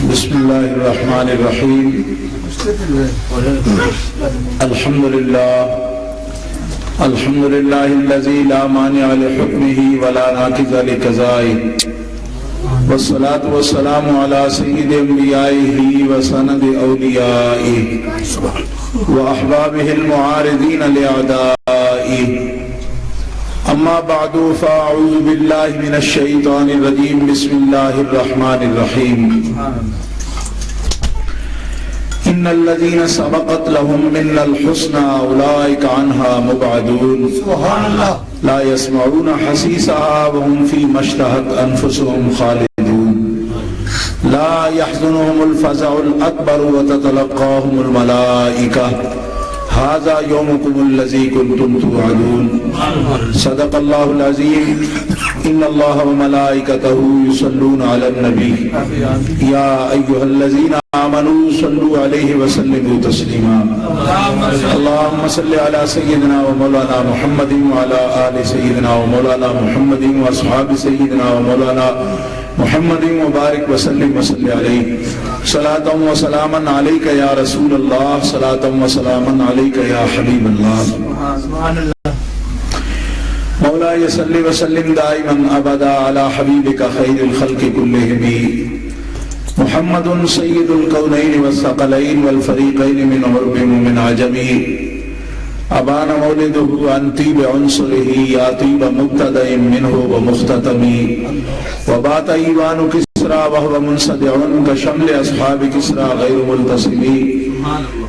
بسم اللہ الرحمن الرحیم الحمد للہ الذی لا مانع لحکمہ ولا ناقض لقضائہ والصلاة والسلام علی سید انبیائہ وسند اولیائہ واحبابہ المعارضین لأعدائہ اما بعد فاعوذ باللہ من الشیطان الرجیم بسم اللہ الرحمن الرحیم ان الذین سبقت لهم منا الحسنى اولئک عنها مبعدون سبحان اللہ لا يسمعون حسیسها وهم فيما اشتهت انفسهم خالدون لا يحزنهم الفزع الاکبر وتتلقاهم الملائکہ هذا يومكم الذي كنتم توعدون صدق الله العظيم ان الله وملائكته يصلون على النبي يا ايها الذين آمنوا صلوا عليه وسلموا تسليما اللهم صل على سيدنا ومولانا محمد وعلى آل سيدنا ومولانا محمد واصحاب سيدنا ومولانا محمد مبارک وسلم وصلی علیہ صلاۃ و سلاما علیک یا رسول اللہ صلاۃ و سلاما علیک یا حبیب اللہ مولاي صل وسلم دائما ابدا علی حبیبک خیر الخلق كلهم محمد سید الکونین والثقلین والفریقین من عرب ومن عجم ابان مولده عن طیب عنصره یا طیب مبتدأ منه ومختتم وبات ایوان کسرا وهو منصدع كشمل اصحاب کسرا غیر ملتصم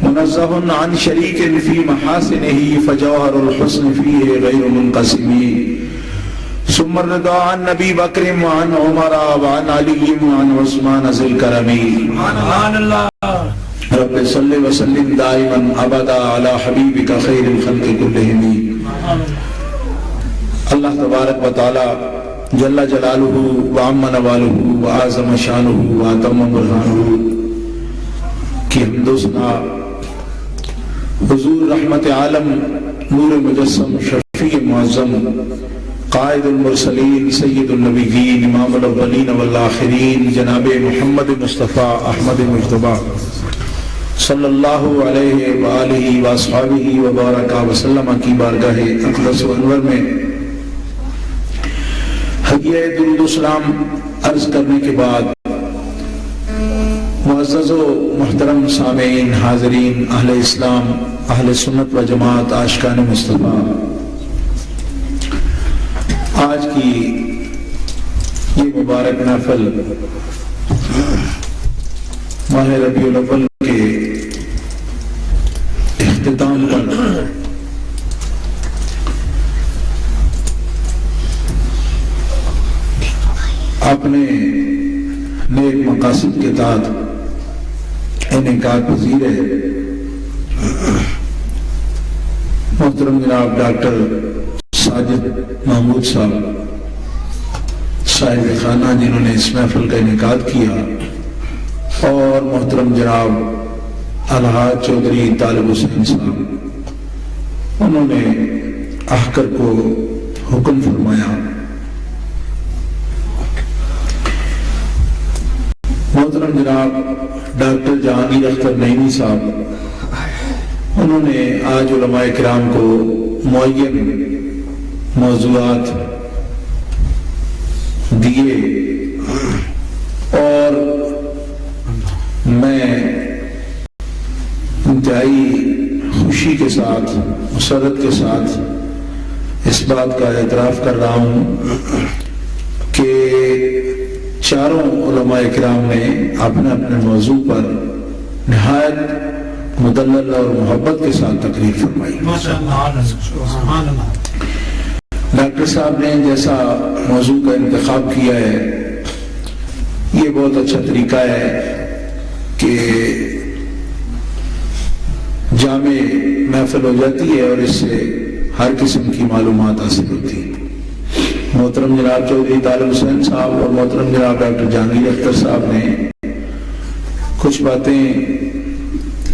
منزہ عن شریک فی محاسنه فجوہر الحسن فیہ غیر منقسم ثم الرضا عن نبی بکر وعن عمر وعن علی وعن عثمان ذی الکرم سبحان اللہ رب صلی وسلم دائما ابدا علی حبیبک خیر الخلق کلہم اللہ تبارک و تعالی جل جلالہ وعم نوالہ وعظم شانہ واتم برہانہ کی حمد و ثنا حضور رحمت عالم نور مجسم شفیع معظم قائد المرسلین سید النبیین امام الاولین والآخرین جناب محمد مصطفیٰ احمد مجتبیٰ صلی اللہ علیہ وآلہ واصحابہ وبارک وسلم کی بارگاہ اقدس و انور میں حدیہ درود و سلام عرض کرنے کے بعد معزز و محترم سامعین حاضرین اہل اسلام اہل سنت و جماعت عاشقان مصطفیٰ آج کی یہ مبارک محفل ماہ ربیع الاول کے اختتام پر اپنے نیک مقاصد کے تحت انعقاد پذیر ہے محترم جناب ڈاکٹر ساجد محمود صاحب صاحب خانہ جنہوں نے اس محفل کا انعقاد کیا اور محترم جناب الحاج چودھری طالب حسین صاحب انہوں نے احکر کو حکم فرمایا محترم جناب ڈاکٹر جہانگیر اختر نعیمی صاحب انہوں نے آج علماء کرام کو معین موضوعات دیے اور میں انتہائی خوشی کے ساتھ مسرت کے ساتھ اس بات کا اعتراف کر رہا ہوں کہ چاروں علماء کرام نے اپنے اپنے موضوع پر نہایت مدلل اور محبت کے ساتھ تقریر فرمائی ڈاکٹر صاحب نے جیسا موضوع کا انتخاب کیا ہے یہ بہت اچھا طریقہ ہے کہ جامع محفل ہو جاتی ہے اور اس سے ہر قسم کی معلومات حاصل ہوتی ہے محترم جناب چودھری طالب حسین صاحب اور محترم جناب ڈاکٹر جہانگیر اختر صاحب نے کچھ باتیں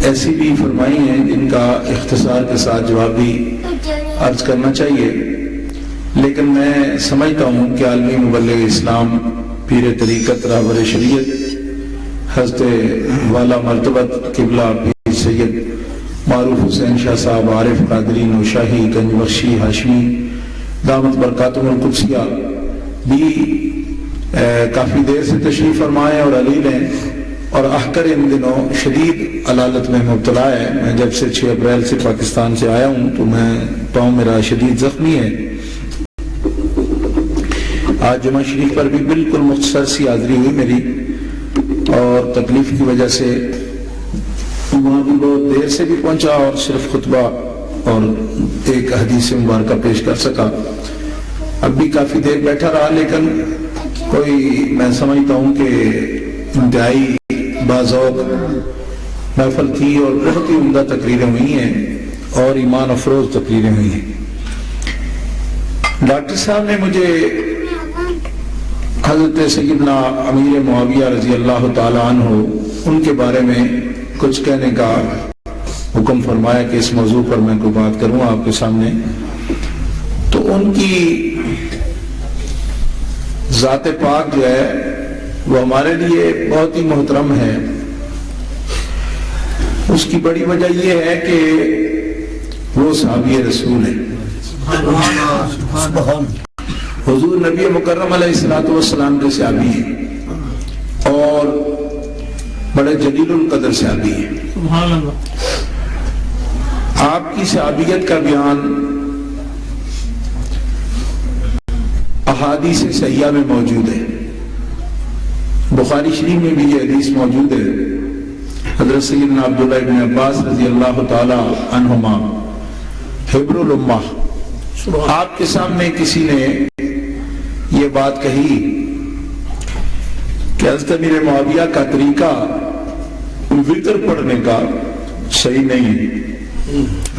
ایسی بھی فرمائی ہیں جن کا اختصار کے ساتھ جواب بھی عرض کرنا چاہیے، لیکن میں سمجھتا ہوں کہ عالمی مبلغ اسلام پیر طریقت رہبر شریعت حضرت والا مرتبت قبلہ پیر سید معروف حسین شاہ صاحب عارف قادری نوشاہی گنج بخشی ہاشمی دامت برکاتہم القدسیہ بھی کافی دیر سے تشریف فرمائے اور علیل ہیں، اور احکر ان دنوں شدید علالت میں مبتلا ہے۔ میں جب سے 6 اپریل سے پاکستان سے آیا ہوں تو میں پاؤں میرا شدید زخمی ہے۔ آج جمعہ شریف پر بھی بالکل مختصر سی حاضری ہوئی میری، اور تکلیف کی وجہ سے وہاں بھی بہت دیر سے بھی پہنچا اور صرف خطبہ اور ایک حدیث مبارکہ پیش کر سکا۔ اب بھی کافی دیر بیٹھا رہا، لیکن کوئی میں سمجھتا ہوں کہ انتہائی باذوق محفل تھی اور بہت ہی عمدہ تقریریں ہوئی ہیں اور ایمان افروز تقریریں ہوئی ہیں۔ ڈاکٹر صاحب نے مجھے حضرت سیدنا امیر معاویہ رضی اللہ تعالی عنہ ان کے بارے میں کچھ کہنے کا حکم فرمایا کہ اس موضوع پر میں کوئی بات کروں آپ کے سامنے۔ تو ان کی ذات پاک جو ہے وہ ہمارے لیے بہت ہی محترم ہے۔ اس کی بڑی وجہ یہ ہے کہ وہ صحابی رسول ہے، حضور نبی مکرم علیہ الصلوۃ والسلام کے صحابی ہیں اور بڑے جلیل القدر صحابی ہیں۔ آپ کی صحابیت کا بیان احادیث صحیحہ میں موجود ہے، بخاری شریف میں بھی یہ حدیث موجود ہے۔ حضرت سیدنا عبداللہ ابن عباس رضی اللہ تعالی عنہما حبر الامہ، آپ کے سامنے کسی نے یہ بات کہی کہ حضرت امیر معاویہ کا طریقہ وطر پڑھنے کا صحیح نہیں ہے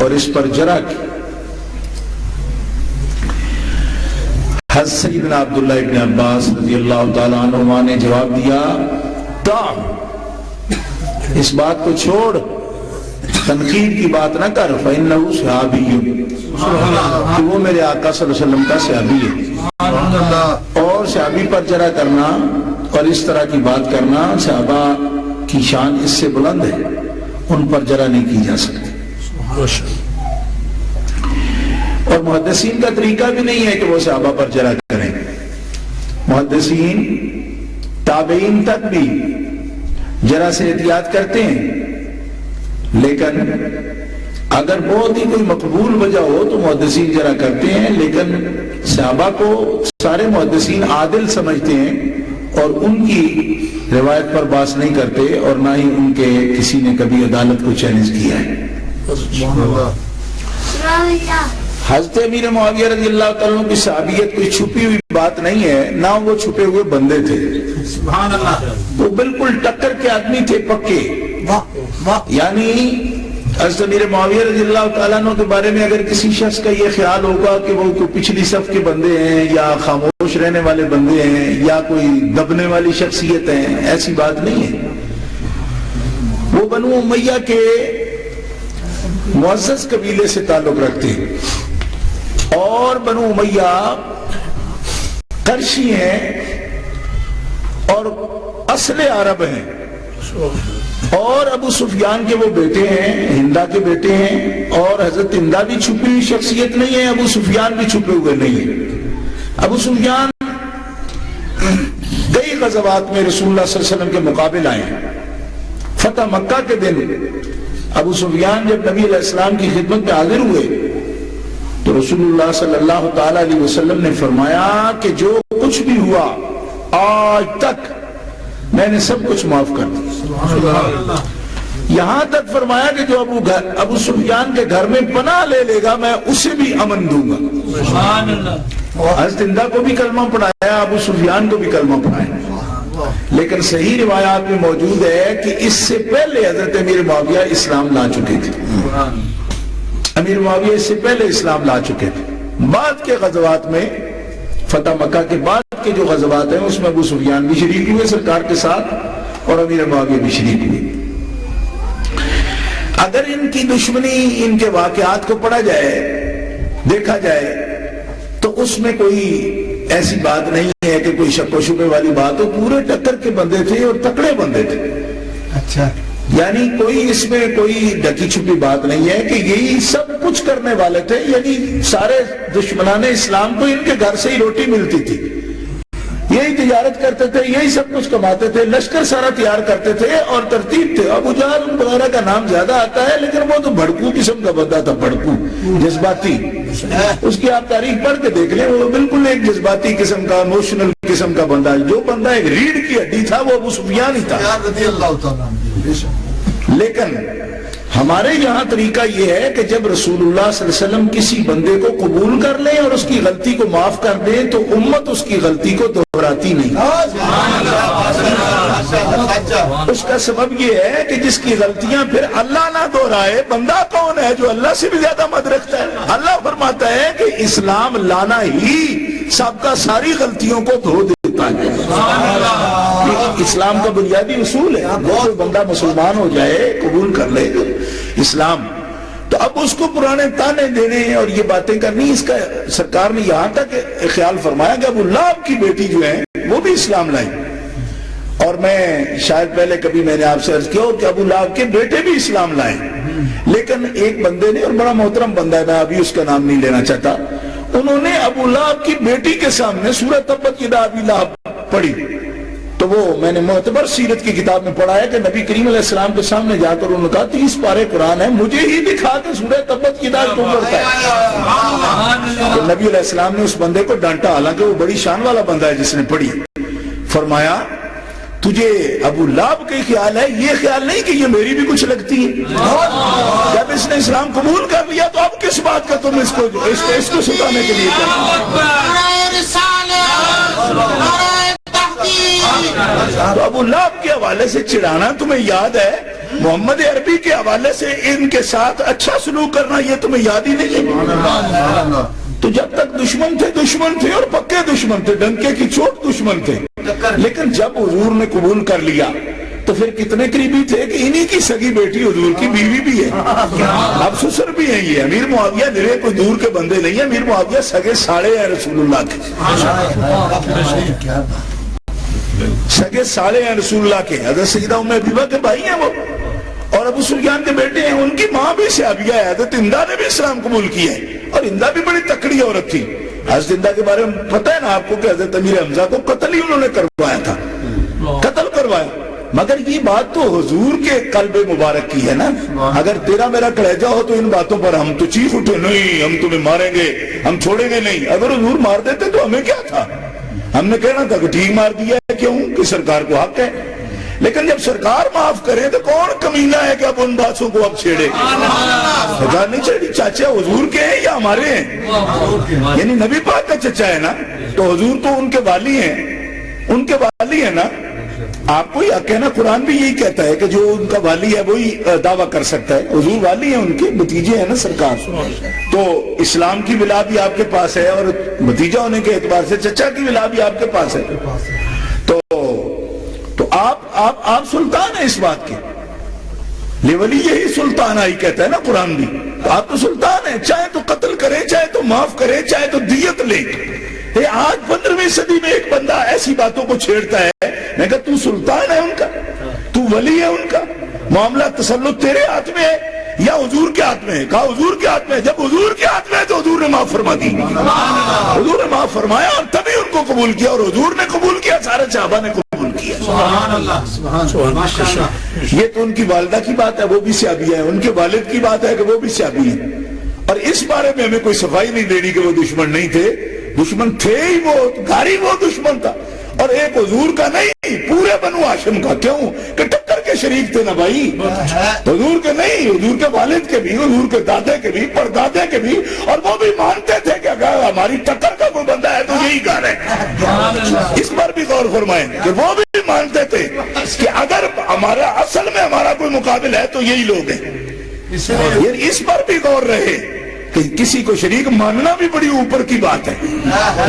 اور اس پر جرا کی۔ حضرت سیدنا عبداللہ ابن عباس رضی اللہ تعالیٰ عنہما نے جواب دیا، اس بات کو چھوڑ، تنقید کی بات نہ کر، فَإِنَّهُ صحابی، کہ وہ میرے آقا صلی اللہ علیہ وسلم کا صحابی ہے۔ اور صحابی پر جرا کرنا اور اس طرح کی بات کرنا، صحابہ کی شان اس سے بلند ہے، ان پر جرا نہیں کی جا سکتی۔ اور محدثین کا طریقہ بھی نہیں ہے کہ وہ صحابہ پر جرا کریں۔ محدثین تابعین تک بھی جرا سے احتیاط کرتے ہیں، لیکن اگر بہت ہی کوئی مقبول وجہ ہو تو محدثین جرا کرتے ہیں، لیکن صحابہ کو سارے محدثین عادل سمجھتے ہیں اور ان کی روایت پر باس نہیں کرتے، اور نہ ہی ان کے کسی نے کبھی عدالت کو چیلنج کیا ہے۔ حضرت امیر معاویہ رضی اللہ تعالیٰ عنہ کی صحابیت کوئی چھپی ہوئی بات نہیں ہے، نہ وہ چھپے ہوئے بندے تھے، وہ بالکل ٹکر کے آدمی تھے پکے۔ یعنی حضرت امیر معاویہ رضی اللہ تعالیٰ عنہ کے بارے میں اگر کسی شخص کا یہ خیال ہوگا کہ وہ کوئی پچھلی صف کے بندے ہیں یا خاموش رہنے والے بندے ہیں یا کوئی دبنے والی شخصیت ہیں، ایسی بات نہیں ہے۔ وہ بنو امیہ کے معزز قبیلے سے تعلق رکھتے ہیں، اور بنو امیہ قرشی ہیں اور اصل عرب ہیں، اور ابو سفیان کے وہ بیٹے ہیں، ہندا کے بیٹے ہیں، اور حضرت ہندا بھی چھپی ہوئی شخصیت نہیں ہے، ابو سفیان بھی چھپے ہوئے نہیں ہے۔ ابو سفیان کئی غزوات میں رسول اللہ صلی اللہ علیہ وسلم کے مقابل آئے ہیں۔ فتح مکہ کے دن ابو سفیان جب نبی علیہ السلام کی خدمت میں حاضر ہوئے تو رسول اللہ صلی اللہ تعالی علیہ وسلم نے فرمایا کہ جو کچھ بھی ہوا آج تک میں نے سب کچھ معاف کر دیا، یہاں تک فرمایا کہ جو ابو سفیان کے گھر میں پناہ لے لے گا میں اسے بھی امن دوں گا۔ حضرت ہندا کو بھی کلمہ پڑھایا، ابو سفیان کو بھی کلمہ پڑھایا، لیکن صحیح روایات میں موجود ہے کہ اس سے پہلے حضرت امیر معاویہ اسلام لا چکے تھے۔ امیر معاویہ اس سے پہلے اسلام لا چکے تھے۔ بعد کے غزوات میں، فتح مکہ کے بعد کے جو غزوات ہیں اس میں ابو سفیان بھی شریک ہوئے سرکار کے ساتھ، اور امیر معاویہ بھی شریک ہوئے۔ اگر ان کی دشمنی، ان کے واقعات کو پڑھا جائے، دیکھا جائے، تو اس میں کوئی ایسی بات نہیں ہے کہ کوئی شک و شبے والی بات ہو، پورے ٹکر کے بندے تھے اور تکڑے بندے تھے. اچھا، یعنی کوئی اس میں کوئی ڈکی چھپی بات نہیں ہے کہ یہی سب کچھ کرنے والے تھے. یعنی سارے دشمنان اسلام کو ان کے گھر سے ہی روٹی ملتی تھی، یہی تجارت کرتے تھے، یہی سب کچھ کماتے تھے، لشکر سارا تیار کرتے تھے اور ترتیب تھے. ابو جہل وغیرہ کا نام زیادہ آتا ہے لیکن وہ تو بھڑکو قسم کا بندہ تھا، بھڑکو جذباتی. اس کی آپ تاریخ پڑھ کے دیکھ لیں، وہ بالکل ایک جذباتی قسم کا، ایموشنل قسم کا بندہ. جو بندہ ایک ریڑھ کی ہڈی تھا وہ ابو سفیان ہی تھا. لیکن ہمارے یہاں طریقہ یہ ہے کہ جب رسول اللہ صلی اللہ علیہ وسلم کسی بندے کو قبول کر لیں اور اس کی غلطی کو معاف کر دیں تو امت اس کی غلطی کو دہراتی نہیں. اس کا سبب یہ ہے کہ جس کی غلطیاں پھر اللہ نہ دہرائے، بندہ کون ہے جو اللہ سے بھی زیادہ مد رکھتا ہے؟ اللہ فرماتا ہے کہ اسلام لانا ہی سب کا ساری غلطیوں کو دھو دیتا ہے. اسلام کا بنیادی اصول ہے. جو بندہ مسلمان ہو جائے، قبول کر لے اسلام، تو اب اس کو پرانے تانے دینے اور یہ باتیں کرنی. اس کا سرکار نے یہاں تک خیال فرمایا کہ ابو لہب کی بیٹی جو ہے وہ بھی اسلام لائی. اور میں شاید پہلے کبھی میں نے آپ سے عرض کیا کہ ابو لہب کے بیٹے بھی اسلام لائے. لیکن ایک بندے نے، اور بڑا محترم بندہ ہے، میں ابھی اس کا نام نہیں لینا چاہتا، انہوں نے ابو لہب کی بیٹی کے سامنے سورہ تبت یدا ابی لہب پڑھی. تو وہ میں نے معتبر سیرت کی کتاب میں پڑھا ہے کہ نبی کریم علیہ السلام کے سامنے جا کر انہوں نے کہا 30 پارے قرآن ہے، مجھے ہی دکھا کے سورہ تبت یدا کیوں پڑھتا ہے. تو نبی علیہ السلام نے اس بندے کو ڈانٹا، حالانکہ وہ بڑی شان والا بندہ ہے جس نے پڑھی. فرمایا تجھے ابو لہب کا خیال ہے، یہ خیال نہیں کہ یہ میری بھی کچھ لگتی ہے. جب اس نے اسلام قبول کر لیا تو اب کس بات کا تم اس کو ستانے کے لیے تو ابو لہب کے حوالے سے چڑھانا تمہیں یاد ہے، محمد عربی کے حوالے سے ان کے ساتھ اچھا سلوک کرنا یہ تمہیں یاد ہی نہیں ہے. تو جب تک دشمن تھے اور پکے دشمن تھے، ڈنکے کی چوٹ دشمن تھے. لیکن جب حضور نے قبول کر لیا تو پھر کتنے قریبی تھے کہ انہی کی سگی بیٹی حضور کی بیوی بھی ہے، اب سسر بھی ہیں. یہ امیر معاویہ میرے کوئی دور کے بندے نہیں ہیں، امیر معاویہ سگے ساڑے ہیں رسول اللہ کے، سگے ساڑے ہیں رسول اللہ کے. حضرت سیدہ ام حبیبہ کے بھائی ہیں وہ، اور ابو سفیان کے بیٹے ہیں. ان کی ماں بھی صحابیہ ہے، حضرت ہندہ نے بھی اسلام قبول کیا ہے، اور ہندہ بھی بڑی تکڑی عورت تھی. حضرت ہندہ کے بارے میں پتہ ہے نا آپ کو کہ حضرت امیر حمزہ کو قتل ہی انہوں نے کروایا تھا، قتل کروایا. مگر یہ بات تو حضور کے قلب مبارک کی ہے نا. اگر تیرا میرا کلیجہ ہو تو ان باتوں پر ہم تو چیخ اٹھے، نہیں ہم تمہیں ماریں گے، ہم چھوڑیں گے نہیں. اگر حضور مار دیتے تو ہمیں کیا تھا، ہم نے کہنا تھا کہ ٹھیک مار دیا ہے، کیوں کہ سرکار کو حق ہے. لیکن جب سرکار معاف کرے تو کون کمینہ ہے کہ اب ان باتوں کو اب چھیڑے. سرکار نہیں چھیڑی، چاچا حضور کے ہیں یا ہمارے ہیں؟ یعنی نبی پاک کا چچا ہے نا، تو حضور تو ان کے والی ہیں، ان کے والی ہیں نا. آپ کو یہ حق ہے نا، قرآن بھی یہی کہتا ہے کہ جو ان کا والی ہے وہی دعویٰ کر سکتا ہے. حضور والی ہیں، ان کے بھتیجے ہیں نا سرکار. تو اسلام کی ولا بھی آپ کے پاس ہے، اور بھتیجا ہونے کے اعتبار سے چچا کی ولا بھی آپ کے پاس ہے. تو آپ سلطان ہیں اس بات کے. لیولی یہی سلطان آئی کہتا ہے نا قرآن بھی. تو آپ تو سلطان ہیں، چاہے تو قتل کریں، چاہے تو معاف کریں، چاہے تو دیت لیں. آج 15ویں صدی میں ایک بندہ ایسی باتوں کو چھیڑتا ہے. میں کہا تو سلطان ہے ان کا، تو ولی ہے ان کا، معاملہ تسلط تیرے ہاتھ میں ہے یا حضور کے ہاتھ میں ہے؟ کہا حضور کے ہاتھ میں ہے. جب حضور کے ہاتھ میں ہے تو حضور نے معاف فرما دی. حضور نے معاف فرمایا اور تبھی ان کو قبول کیا، اور حضور نے قبول کیا، سارے صحابہ نے قبول کیا. یہ تو ان کی والدہ کی بات ہے، وہ بھی صحابی ہے. ان کے والد کی بات ہے کہ وہ بھی صحابی ہے. اور اس بارے میں ہمیں کوئی صفائی نہیں دینی کہ وہ دشمن نہیں تھے. دشمن تھے ہی، وہ گھاری وہ دشمن تھا. اور ایک حضور کا نہیں، پورے بنو ہاشم کا. کیوں کہ ٹکر کے شریک تھے نا بھائی. حضور کے نہیں، حضور کے والد کے بھی، حضور کے دادے کے بھی، پردادے کے بھی. اور وہ بھی مانتے تھے کہ اگر ہماری ٹکر کا کوئی بندہ ہے تو یہی گھر ہے. اس پر بھی غور فرمائیں کہ وہ بھی مانتے تھے کہ اگر ہمارا اصل میں ہمارا کوئی مقابل ہے تو یہی لوگ ہیں. اس پر بھی غور رہے کہ کسی کو شریک ماننا بھی بڑی اوپر کی بات ہے.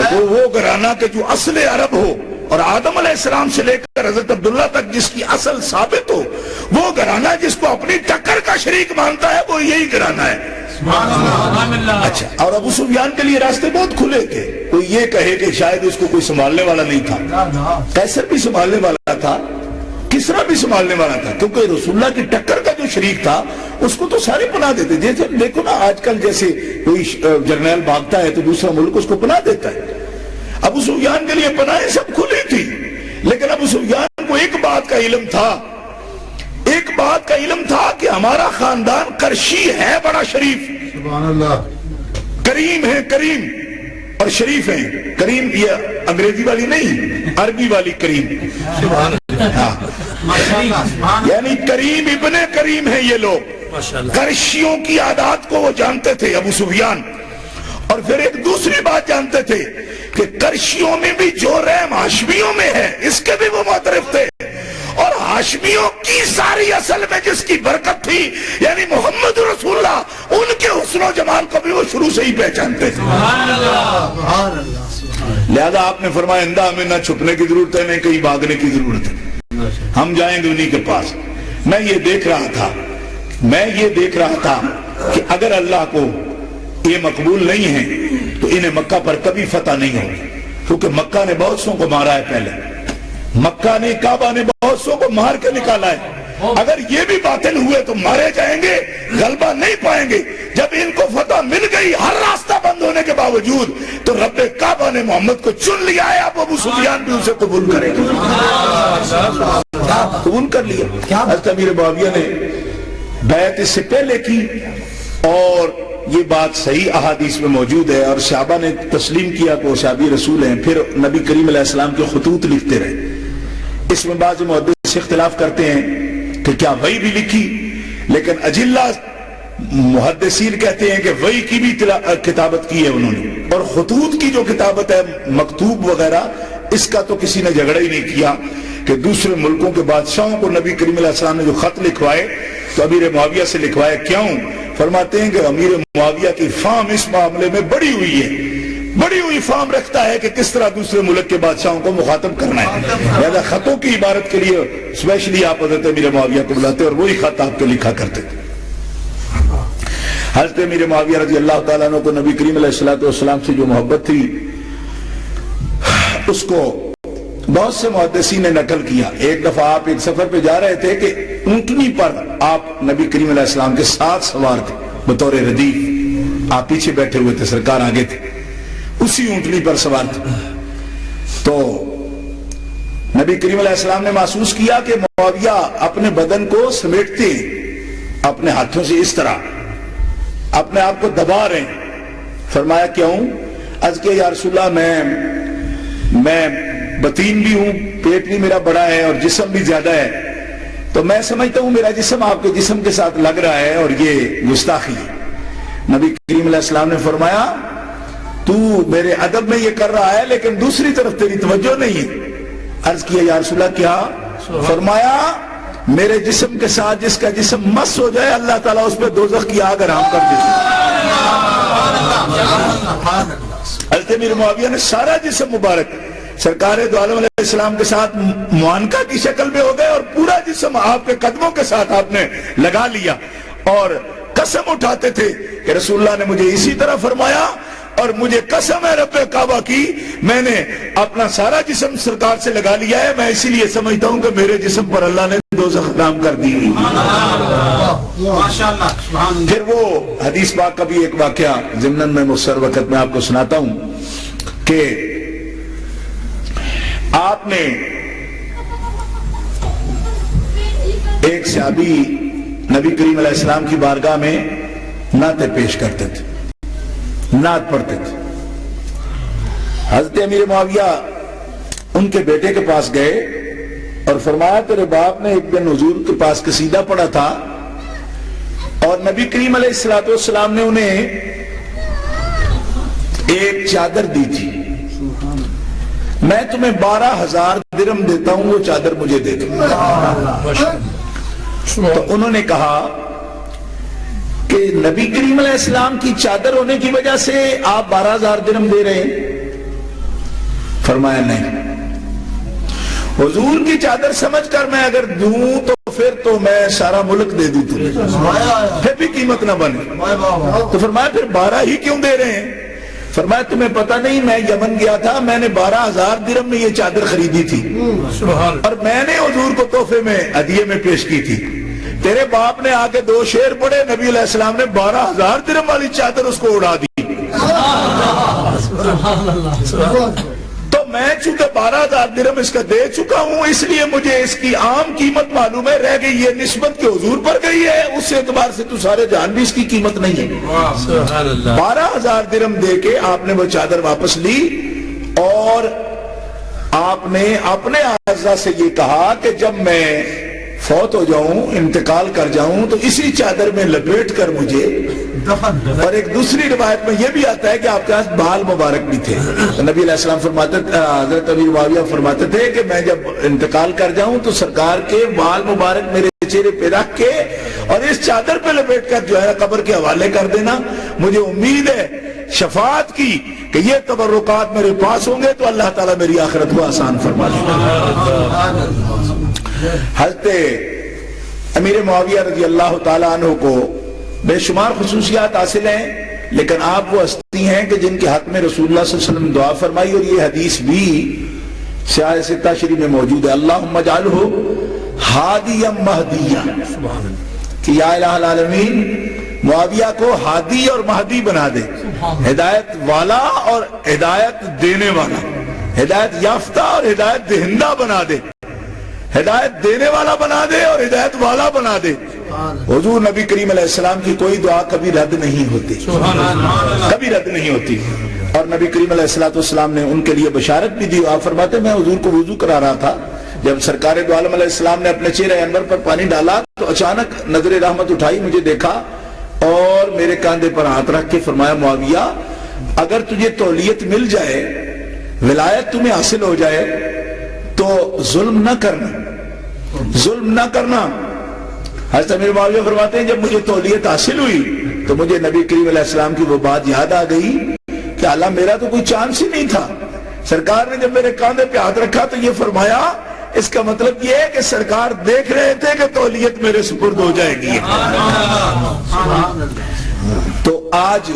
تو وہ گھرانہ کہ جو اصل عرب ہو اور آدم علیہ السلام سے لے کر حضرت عبداللہ تک جس کی اصل ثابت ہو، وہ گھرانہ جس کو اپنی ٹکر کا شریک مانتا ہے، وہ یہی گھرانہ ہے۔ اچھا، اور ابو سفیان کے لیے راستے بہت کھلے تھے۔ کوئی یہ کہے کہ شاید اس کو کوئی سنبھالنے والا نہیں تھا، قیصر بھی سنبھالنے والا تھا، کسرا بھی سنبھالنے والا تھا، کیونکہ رسول اللہ کی ٹکر کا جو شریک تھا اس کو تو سارے پناہ دیتے۔ جیسے دیکھو نا آج کل جیسے کوئی جرنیل بھاگتا ہے تو دوسرا ملک اس کو پناہ دیتا ہے۔ ابو سفیان کے لیے پناہیں سب کھلی تھی، لیکن ابو سفیان کو ایک بات کا علم تھا کہ ہمارا خاندان قرشی ہے بڑا شریف، سبحان اللہ، کریم ہے، کریم اور شریف ہیں۔ کریم یہ انگریزی والی نہیں، عربی والی کریم، یعنی کریم ابن کریم ہیں یہ لوگ۔ قرشیوں کی عادات کو وہ جانتے تھے ابو سفیان، اور پھر ایک دوسری بات جانتے تھے کہ قرشیوں میں بھی جو رحم ہاشمیوں میں ہے اس کے بھی وہ معترف تھے، اور ہاشمیوں کی ساری اصل میں جس کی برکت تھی یعنی محمد رسول اللہ، ان کے حسن و جمال کو بھی وہ شروع سے ہی پہچانتے تھے۔ لہذا آپ نے فرمایا اندہ ہمیں نہ چھپنے کی ضرورت ہے نہ کہیں بھاگنے کی ضرورت ہے، ہم جائیں گے انہی کے پاس۔ میں یہ دیکھ رہا تھا کہ اگر اللہ کو یہ مقبول نہیں ہے تو انہیں مکہ پر کبھی فتح نہیں ہوگی، کیونکہ مکہ نے بہت سو کو مارا ہے، پہلے مکہ نے، کعبہ نے بہت سو کو مار کے نکالا ہے۔ اگر یہ بھی باطل ہوئے تو مارے جائیں گے، غلبہ نہیں پائیں گے۔ جب ان کو فتح مل گئی ہر راستہ بند ہونے کے باوجود، تو رب کعبہ نے محمد کو چن لیا ہے، اب ابو سفیان بھی اسے قبول کریں گے، قبول کر لیا۔ حضرت امیر معاویہ نے بیعت اس سے پہلے کی، اور یہ بات صحیح احادیث میں موجود ہے، اور صحابہ نے تسلیم کیا کہ وہ صحابی رسول ہیں۔ پھر نبی کریم علیہ السلام کے خطوط لکھتے رہے۔ اس میں بعض محدث اختلاف کرتے ہیں کہ کیا وحی بھی لکھی، لیکن اجلہ محدثین کہتے ہیں کہ وحی کی بھی کتابت کی ہے انہوں نے، اور خطوط کی جو کتابت ہے مکتوب وغیرہ، اس کا تو کسی نے جھگڑا ہی نہیں کیا کہ دوسرے ملکوں کے بادشاہوں کو نبی کریم علیہ السلام نے جو خط لکھوائے تو امیر معاویہ سے لکھوائے۔ کیوں؟ فرماتے ہیں کہ امیر معاویہ کی فہم اس معاملے میں بڑی ہوئی فہم رکھتا ہے کہ کس طرح دوسرے ملک کے بادشاہوں کو مخاطب کرنا ہے، لہذا خطوں کی عبارت کے لیے اسپیشلی آپ حضرت امیر معاویہ کو بلاتے اور وہی خط آپ کو لکھا کرتے تھے۔ حضرت امیر معاویہ رضی اللہ تعالیٰ عنہ کو نبی کریم علیہ السلام سے جو محبت تھی اس کو بہت سے محدثین نے نقل کیا۔ ایک دفعہ آپ ایک سفر پہ جا رہے تھے کہ اونٹنی پر آپ نبی کریم علیہ السلام کے ساتھ سوار تھے بطور ردیف، آپ پیچھے بیٹھے ہوئے تھے، سرکار آگے تھے، اسی اونٹنی پر سوار تھے۔ تو نبی کریم علیہ السلام نے محسوس کیا کہ معاویہ اپنے بدن کو سمیٹتے اپنے ہاتھوں سے، اس طرح اپنے آپ کو دبا رہے ہیں۔ فرمایا کیوں؟ عرض کیا یا رسول اللہ میں بطین بھی ہوں، پیٹ بھی میرا بڑا ہے اور جسم بھی زیادہ ہے، تو میں سمجھتا ہوں میرا جسم آپ کے جسم کے ساتھ لگ رہا ہے اور یہ گستاخی ہے۔ نبی کریم علیہ السلام نے فرمایا تو میرے ادب میں یہ کر رہا ہے لیکن دوسری طرف تیری توجہ نہیں ہے۔ عرض کیا یا رسول اللہ کیا؟ فرمایا میرے جسم کے ساتھ جس کا جسم مس ہو جائے اللہ تعالیٰ اس پہ دوزخ کی آگ حرام کر دیتا ہے۔ حضرت امیر معاویہ نے سارا جسم مبارک سرکار دو عالم علیہ السلام کے ساتھ معانقہ کی شکل میں ہو گئے، اور پورا جسم آپ کے قدموں کے ساتھ آپ نے لگا لیا، اور قسم اٹھاتے تھے کہ رسول اللہ نے مجھے اسی طرح فرمایا، اور مجھے قسم ہے رب کعبہ کی میں نے اپنا سارا جسم سرکار سے لگا لیا ہے، میں اسی لیے سمجھتا ہوں کہ میرے جسم پر اللہ نے دوزخ حرام کر دی۔ پھر وہ حدیث پاک کا بھی ایک واقعہ ضمناً میں مختصر وقت میں آپ کو سناتا ہوں کہ آپ نے ایک صحابی نبی کریم علیہ السلام کی بارگاہ میں نعتیں پیش کرتے تھے، نعت پڑھتے تھے۔ حضرت امیر معاویہ ان کے بیٹے کے پاس گئے اور فرمایا تیرے باپ نے ایک دن حضور کے پاس قصیدہ پڑھا تھا اور نبی کریم علیہ السلام نے انہیں ایک چادر دی تھی، میں تمہیں 12,000 درہم دیتا ہوں، وہ چادر مجھے دے دو۔ تو انہوں نے کہا کہ نبی کریم علیہ السلام کی چادر ہونے کی وجہ سے آپ 12,000 درہم دے رہے ہیں؟ فرمایا نہیں، حضور کی چادر سمجھ کر میں اگر دوں تو پھر تو میں سارا ملک دے دوں تمہیں، پھر بھی قیمت نہ بنے۔ تو فرمایا پھر 12 ہی کیوں دے رہے ہیں؟ فرمایا تمہیں پتہ نہیں، میں یمن گیا تھا، میں نے 12,000 درہم میں یہ چادر خریدی تھی اور میں نے حضور کو تحفے میں ہدیے میں پیش کی تھی۔ تیرے باپ نے آ کے 2 شعر پڑھے، نبی علیہ السلام نے 12,000 درہم والی چادر اس کو اڑا دی۔ تو میں چونکہ 12,000 درہم اس کا دے چکا ہوں، اس لیے مجھے اس کی عام قیمت معلوم ہے، رہ گئی یہ نسبت کے حضور پر گئی ہے، اس اعتبار سے تو سارے جہان بھی اس کی قیمت نہیں ہے۔ 12,000 درہم دے کے آپ نے وہ چادر واپس لی اور آپ نے اپنے اعضاء سے یہ کہا کہ جب میں فوت ہو جاؤں، انتقال کر جاؤں تو اسی چادر میں لپیٹ کر مجھے، اور ایک دوسری روایت میں یہ بھی آتا ہے کہ آپ کے پاس بال مبارک بھی تھے۔ نبی علیہ السلام فرماتے، حضرت ابی معاویہ فرماتے تھے کہ میں جب انتقال کر جاؤں تو سرکار کے بال مبارک میرے چہرے پہ رکھ کے اور اس چادر پہ لپیٹ کر جو ہے قبر کے حوالے کر دینا، مجھے امید ہے شفاعت کی کہ یہ تبرکات میرے پاس ہوں گے تو اللہ تعالیٰ میری آخرت کو آسان فرما دے گا۔ حضرت امیر معاویہ رضی اللہ تعالیٰ عنہ کو بے شمار خصوصیات حاصل ہیں، لیکن آپ وہ ہستی ہیں کہ جن کے حق میں رسول اللہ صلی اللہ علیہ وسلم دعا فرمائی، اور یہ حدیث بھی سیاہ ستہ شریف میں موجود ہے، اللہم اجعلہ ہادیا مہدیا، کہ یا الہ العالمین معاویہ کو ہادی اور مہدی بنا دے، ہدایت والا اور ہدایت دینے والا، ہدایت یافتہ اور ہدایت دہندہ بنا دے، ہدایت دینے والا بنا دے اور ہدایت والا بنا دے۔ حضور نبی کریم علیہ السلام کی کوئی دعا کبھی رد نہیں ہوتی، کبھی رد نہیں ہوتی، اور نبی کریم علیہ السلام نے ان کے لیے بشارت بھی دی۔ آپ فرماتے میں حضور کو وضو کرا رہا تھا، جب سرکار دو عالم علیہ السلام نے اپنے چہرہ انور پر پانی ڈالا تو اچانک نظر رحمت اٹھائی، مجھے دیکھا اور میرے کاندھے پر ہاتھ رکھ کے فرمایا معاویہ اگر تجھے تولیت مل جائے، ولایت تمہیں حاصل ہو جائے تو ظلم نہ کرنا، ظلم نہ کرنا۔ حضرت امیر معاویہ فرماتے ہیں جب مجھے تولیت حاصل ہوئی تو مجھے نبی کریم علیہ السلام کی وہ بات یاد آ گئی کہ اللہ میرا تو کوئی چانس ہی نہیں تھا، سرکار نے جب میرے کاندھے پہ ہاتھ رکھا تو یہ فرمایا اس کا مطلب یہ ہے کہ سرکار دیکھ رہے تھے کہ تولیت میرے سپرد ہو جائے گی۔ تو آج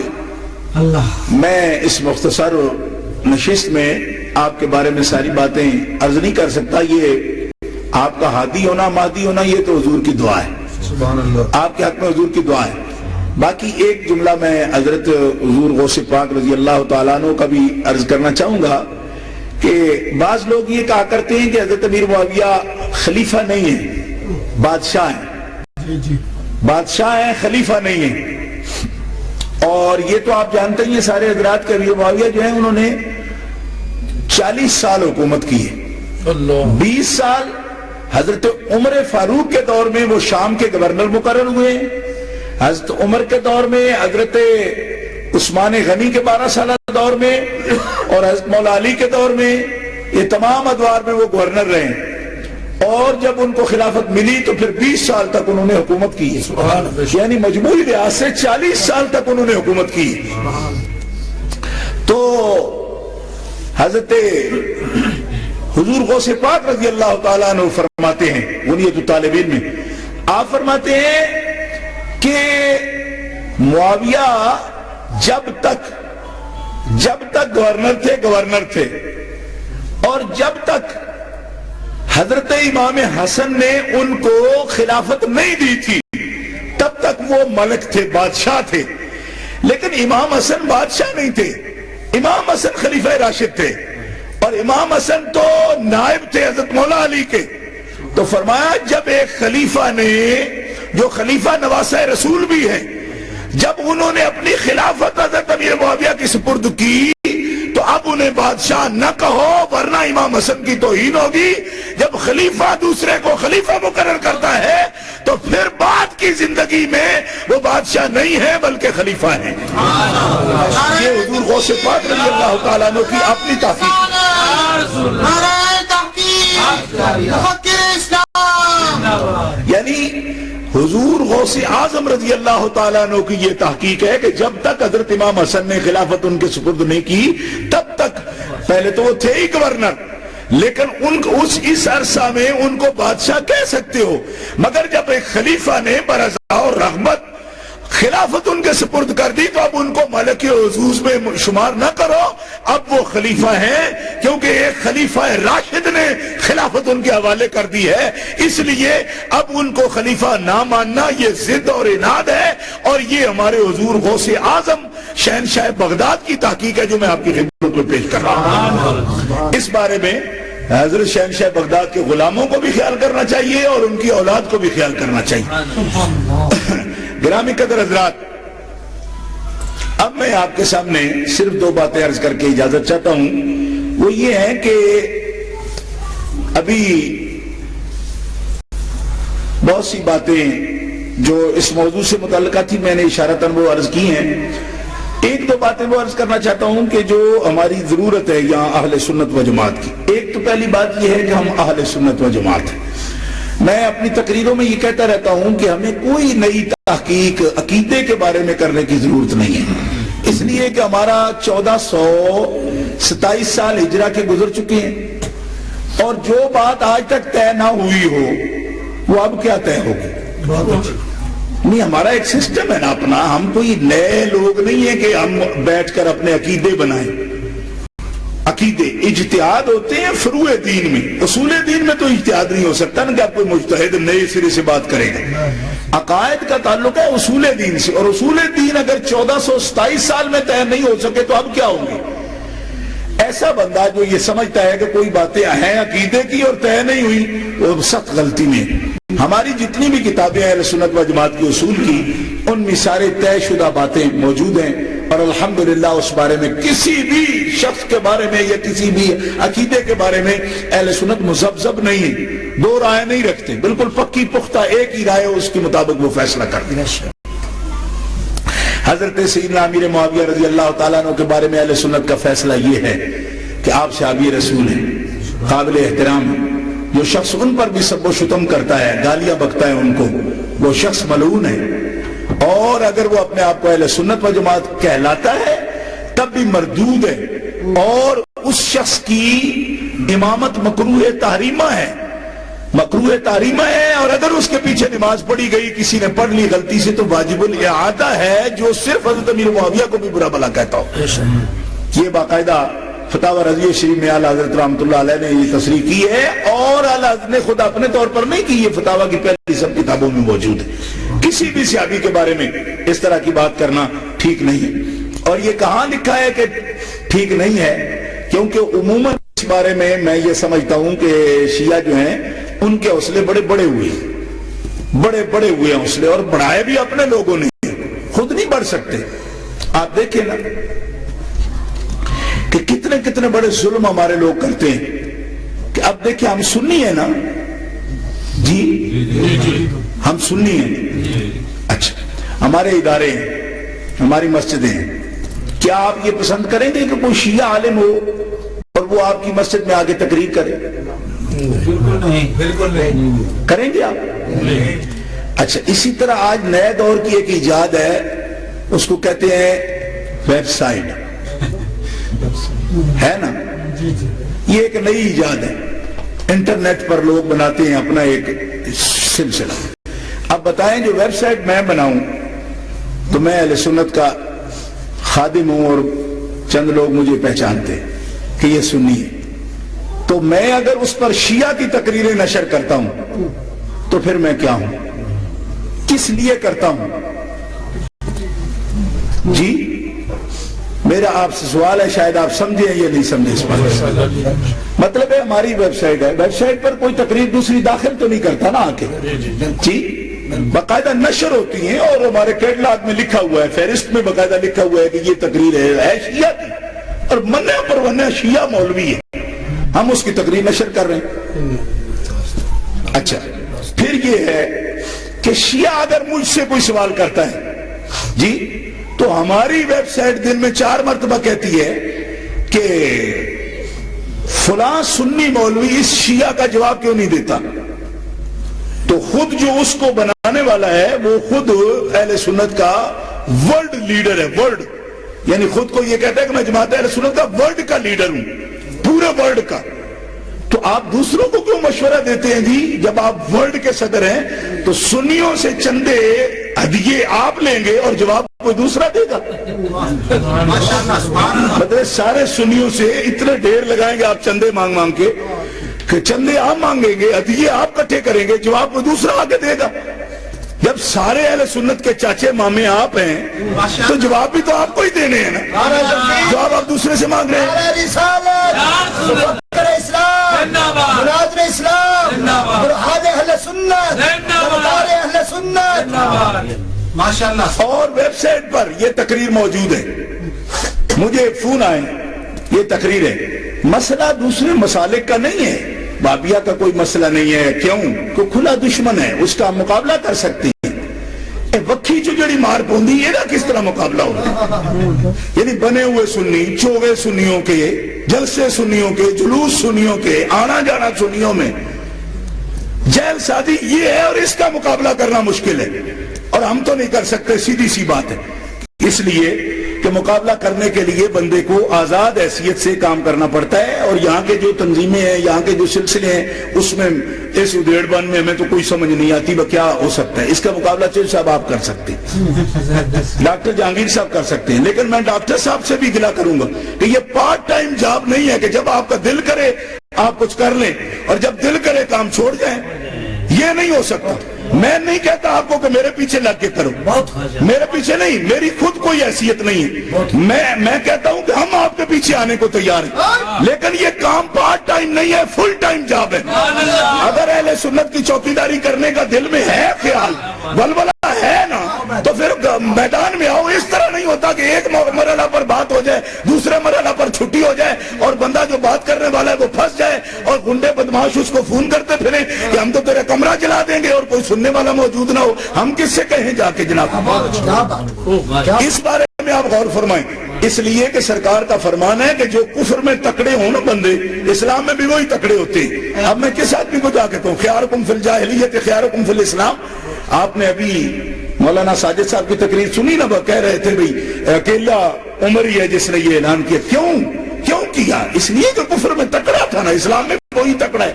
میں اس مختصر نشست میں آپ کے بارے میں ساری باتیں عرض نہیں کر سکتا، یہ آپ کا ہادی ہونا مہدی ہونا یہ تو حضور کی دعا ہے، آپ کے حق میں حضور کی دعا ہے۔ باقی ایک جملہ میں حضرت حضور غوث پاک رضی اللہ تعالیٰ عنہ کا بھی عرض کرنا چاہوں گا کہ بعض لوگ یہ کہا کرتے ہیں کہ حضرت امیر معاویہ خلیفہ نہیں ہیں، بادشاہ ہیں، بادشاہ ہیں خلیفہ نہیں ہیں، اور یہ تو آپ جانتے ہیں سارے حضرات کہ امیر معاویہ جو ہیں انہوں نے 40 سال حکومت کی ہے، 20 سال حضرت عمر فاروق کے دور میں وہ شام کے گورنر مقرر ہوئے، حضرت عمر کے دور میں، حضرت عثمان غنی کے 12 سالہ دور میں، اور حضرت مولا علی کے دور میں، یہ تمام ادوار میں وہ گورنر رہے، اور جب ان کو خلافت ملی تو پھر 20 سال تک انہوں نے حکومت کی، یعنی مجموعی لحاظ سے 40 سال تک انہوں نے حکومت کی۔ تو حضرت حضور غوث پاک رضی اللہ تعالیٰ عنہ فرماتے ہیں ونیت الطالبین میں، آپ فرماتے ہیں کہ معاویہ جب تک گورنر تھے اور جب تک حضرت امام حسن نے ان کو خلافت نہیں دی تھی تب تک وہ ملک تھے، بادشاہ تھے، لیکن امام حسن بادشاہ نہیں تھے، امام حسن خلیفہ راشد تھے، اور امام حسن تو نائب تھے حضرت مولا علی کے۔ تو فرمایا جب ایک خلیفہ نے جو خلیفہ نواسہ رسول بھی ہے، جب انہوں نے اپنی خلافت حضرت امیر معاویہ کی سپرد کی تو اب انہیں بادشاہ نہ کہو ورنہ امام حسن کی توہین ہوگی۔ جب خلیفہ دوسرے کو خلیفہ مقرر کرتا ہے تو پھر بعد کی زندگی میں وہ بادشاہ نہیں ہے بلکہ خلیفہ ہیں۔ یہ حضور غوث پاک رضی اللہ تعالیٰ عنہ کی اپنی تحقیق، یعنی حضور غوث اعظم رضی اللہ تعالیٰ عنہ کی یہ تحقیق ہے کہ جب تک حضرت امام حسن نے خلافت ان کے سپرد نہیں کی تب تک، پہلے تو وہ تھے ہی گورنر، لیکن اس عرصہ میں ان کو بادشاہ کہہ سکتے ہو، مگر جب ایک خلیفہ نے برضا اور رغبت خلافت ان کے سپرد کر دی تو اب ان کو ملک عزوز میں شمار نہ کرو، اب وہ خلیفہ ہیں، کیونکہ ایک خلیفہ راشد نے خلافت ان کے حوالے کر دی ہے، اس لیے اب ان کو خلیفہ نہ ماننا یہ ضد اور اناد ہے، اور یہ ہمارے حضور غوث اعظم شہنشاہ بغداد کی تحقیق ہے جو میں آپ کی خدمت میں پیش کر رہا ہوں۔ اس بارے میں حضرت شہنشاہ بغداد کے غلاموں کو بھی خیال کرنا چاہیے اور ان کی اولاد کو بھی خیال کرنا چاہیے۔ گرامی قدر حضرات، اب میں آپ کے سامنے صرف 2 باتیں عرض کر کے اجازت چاہتا ہوں، وہ یہ ہے کہ ابھی بہت سی باتیں جو اس موضوع سے متعلقہ تھی میں نے اشارتاً وہ عرض کی ہیں۔ 1-2 باتیں وہ عرض کرنا چاہتا ہوں کہ جو ہماری ضرورت ہے یہاں اہل سنت و جماعت کی۔ ایک تو پہلی بات یہ ہے کہ ہم اہل سنت و جماعت ہیں۔ میں اپنی تقریروں میں یہ کہتا رہتا ہوں کہ ہمیں کوئی نئی تحقیق عقیدے کے بارے میں کرنے کی ضرورت نہیں ہے، اس لیے کہ ہمارا 1427 سال ہجرہ کے گزر چکے ہیں، اور جو بات آج تک طے نہ ہوئی ہو وہ اب کیا طے ہوگی؟ نہیں، ہمارا ایک سسٹم ہے نا اپنا، ہم کوئی نئے لوگ نہیں ہیں کہ ہم بیٹھ کر اپنے عقیدے بنائیں۔ عقیدے اجتہاد ہوتے ہیں فروع دین میں، اصول دین میں تو اجتہاد نہیں ہو سکتا نا کہ آپ کوئی مجتہد نئے سرے سے بات کرے گا۔ عقائد کا تعلق ہے اصول دین سے، اور اصول دین اگر 1427 سال میں طے نہیں ہو سکے تو اب کیا ہوں گے؟ ایسا بندہ جو یہ سمجھتا ہے کہ کوئی باتیں ہیں عقیدے کی اور طے نہیں ہوئی، وہ سخت غلطی میں۔ ہماری جتنی بھی کتابیں ہیں اہل سنت و جماعت کے اصول کی، ان میں سارے طے شدہ باتیں موجود ہیں، اور الحمدللہ اس بارے میں کسی بھی شخص کے بارے میں یا کسی بھی عقیدے کے بارے میں اہل سنت مذبذب نہیں ہے، 2 رائے نہیں رکھتے، بالکل پکی پختہ ایک ہی رائے اس کے مطابق وہ فیصلہ کرتے ہیں۔ حضرت سیدنا امیر معاویہ رضی اللہ تعالیٰ عنہ کے بارے میں اہل سنت کا فیصلہ یہ ہے کہ آپ صحابی رسول ہیں، قابل احترام ہیں۔ جو شخص ان پر بھی سب و شتم کرتا ہے، گالیاں بکتا ہے ان کو، وہ شخص ملعون ہے، اور اگر وہ اپنے آپ کو اہل سنت و جماعت کہلاتا ہے تب بھی مردود ہے، اور اس شخص کی امامت مکروہ تحریمہ ہے، مکروہ تحریمہ ہے، اور اگر اس کے پیچھے نماز پڑھی گئی، کسی نے پڑھ لی غلطی سے، تو واجب الاعادہ ہے، جو صرف حضرت امیر معاویہ کو بھی برا بھلا کہتا ہو۔ یہ باقاعدہ فتاوی رضیہ شریف میں اعلیٰ حضرت رحمۃ اللہ علیہ نے یہ تصریح کی ہے، اور اعلیٰ حضرت نے خود اپنے طور پر نہیں کی، یہ فتاوی کی پہلی سب کتابوں میں موجود ہے۔ کسی بھی صحابی کے بارے میں اس طرح کی بات کرنا ٹھیک نہیں ہے، اور یہ کہاں لکھا ہے کہ ٹھیک نہیں ہے؟ کیونکہ عموماً اس بارے میں یہ سمجھتا ہوں کہ شیعہ جو ہیں ان کے حوصلے بڑے بڑے ہوئے ہیں حوصلے، اور بڑھائے بھی اپنے لوگوں نے، خود نہیں بڑھ سکتے۔ آپ دیکھیں نا کہ کتنے بڑے ظلم ہمارے لوگ کرتے ہیں، کہ اب دیکھیں ہم سنی ہیں نا جی، ہم سنی ہیں، اچھا ہمارے ادارے ہیں، ہماری مسجدیں ہیں، کیا آپ یہ پسند کریں گے کہ کوئی شیعہ عالم ہو اور وہ آپ کی مسجد میں آگے تقریر کرے؟ بالکل نہیں کریں گے آپ؟ اچھا، اسی طرح آج نئے دور کی ایک ایجاد ہے، اس کو کہتے ہیں ویب سائٹ، ہے نا؟ یہ ایک نئی ایجاد ہے، انٹرنیٹ پر لوگ بناتے ہیں اپنا ایک سلسلہ۔ اب بتائیں جو ویب سائٹ میں بناؤں تو میں اہل سنت کا خادم ہوں، اور چند لوگ مجھے پہچانتے ہیں کہ یہ سنی ہے، تو میں اگر اس پر شیعہ کی تقریریں نشر کرتا ہوں تو پھر میں کیا ہوں؟ کس لیے کرتا ہوں؟ جی میرا آپ سے سوال ہے، شاید آپ سمجھیں یا نہیں سمجھیں اس پر۔ مطلب ہے ہماری ویب سائٹ ہے، ویب سائٹ پر کوئی تقریر دوسری داخل تو نہیں کرتا نا آکے، جی باقاعدہ نشر ہوتی ہیں، اور ہمارے کیٹلاگ میں لکھا ہوا ہے، فہرست میں باقاعدہ لکھا ہوا ہے کہ یہ تقریر ہے شیعہ کی، اور منع پر ونہ شیعہ مولوی ہے، ہم اس کی تقریر نشر کر رہے ہیں۔ اچھا، پھر یہ ہے کہ شیعہ اگر مجھ سے کوئی سوال کرتا ہے جی، تو ہماری ویب سائٹ دن میں 4 مرتبہ کہتی ہے کہ فلاں سنی مولوی اس شیعہ کا جواب کیوں نہیں دیتا، تو خود جو اس کو بنانے والا ہے وہ خود اہل سنت کا ورلڈ لیڈر ہے، ورلڈ یعنی خود کو یہ کہتا ہے کہ میں جماعت اہل سنت کا ورلڈ کا لیڈر ہوں، پورے ورلڈ کا، تو آپ دوسروں کو کیوں مشورہ دیتے ہیں جی؟ جب آپ ورلڈ کے صدر ہیں تو سنیوں سے چندے ہدیے آپ لیں گے اور جواب کوئی دوسرا دے گا؟ مطلب سارے سنیوں سے اتنے ڈھیر لگائیں گے آپ چندے مانگ مانگ کے کہ چندے آپ مانگیں گے، ہدیے آپ کٹھے کریں گے، جواب کوئی دوسرا آگے دے گا؟ جب سارے اہل سنت کے چاچے مامے آپ ہیں تو جواب بھی تو آپ کو ہی دینے ہیں نا، جواب آپ دوسرے سے مانگ رہے ہیں۔ مناظر اسلام، برہان اہل سنت، برہان اہل سنت، ماشاءاللہ۔ اور ویب سائٹ پر یہ تقریر موجود ہے، مجھے فون آئے، یہ تقریر ہے، مسئلہ دوسرے مسالک کا نہیں ہے، بابیہ کا کوئی مسئلہ نہیں ہے، کیوں؟ کوئی کھلا دشمن ہے، اس کا مقابلہ کر سکتی ہے۔ وکھی جو جڑی مار پوندی یہ نا کس طرح مقابلہ ہوتا ہے؟ یعنی بنے ہوئے سنی، چوغے سنیوں کے، جلسے سنیوں کے، جلوس سنیوں کے، آنا جانا سنیوں میں جیل سازی یہ ہے، اور اس کا مقابلہ کرنا مشکل ہے، اور ہم تو نہیں کر سکتے، سیدھی سی بات ہے۔ اس لیے کہ مقابلہ کرنے کے لیے بندے کو آزاد حیثیت سے کام کرنا پڑتا ہے، اور یہاں کے جو تنظیمیں ہیں، یہاں کے جو سلسلے ہیں، اس میں اس ادھیڑ بن میں ہمیں تو کوئی سمجھ نہیں آتی وہ کیا ہو سکتا ہے۔ اس کا مقابلہ چیز صاحب آپ کر سکتے ہیں، ڈاکٹر جہانگیر صاحب کر سکتے ہیں، لیکن میں ڈاکٹر صاحب سے بھی گلہ کروں گا کہ یہ پارٹ ٹائم جاب نہیں ہے کہ جب آپ کا دل کرے آپ کچھ کر لیں اور جب دل کرے کام چھوڑ جائیں، یہ نہیں ہو سکتا۔ میں نہیں کہتا آپ کو کہ میرے پیچھے لگ کے کرو، میرے پیچھے نہیں، میری خود کوئی حیثیت نہیں ہے، میں کہتا ہوں کہ ہم آپ کے پیچھے آنے کو تیار ہیں، لیکن یہ کام پارٹ ٹائم نہیں ہے، فل ٹائم جاب ہے۔ اگر اہل سنت کی چوکیداری کرنے کا دل میں ہے خیال، ولولہ ہے نا، تو پھر میدان میں آؤ۔ اس طرح نہیں ہوتا کہ ایک مرحلہ پر بات ہو جائے، دوسرے مرحلہ پر چھٹی ہو جائے، اور بندہ جو بات کرنے والا ہے وہ پھنس جائے، اور گنڈے بدماش اس کو فون کرتے پھریں کہ ہم تو تیرا کمرہ جلا دیں گے، اور کوئی سننے والا موجود نہ ہو، ہم کس سے کہیں جا کے جناب؟ اس بارے میں آپ غور فرمائیں، اس لیے کہ سرکار کا فرمان ہے کہ جو کفر میں تکڑے ہوں نا بندے، اسلام میں بھی وہی تکڑے ہوتے ہیں۔ اب میں کس آدمی کو جا کے کہوں خیارکم فی الجاہلیت خیارکم فی الاسلام؟ آپ نے ابھی مولانا ساجد صاحب کی تقریر سنی نا، وہ کہہ رہے تھے بھئی اکیلا عمر ہی ہے جس نے یہ اعلان کیا۔ کیوں کیا؟ اس لیے کہ کفر میں تکڑا تھا نا، اسلام میں وہی تکڑا ہے۔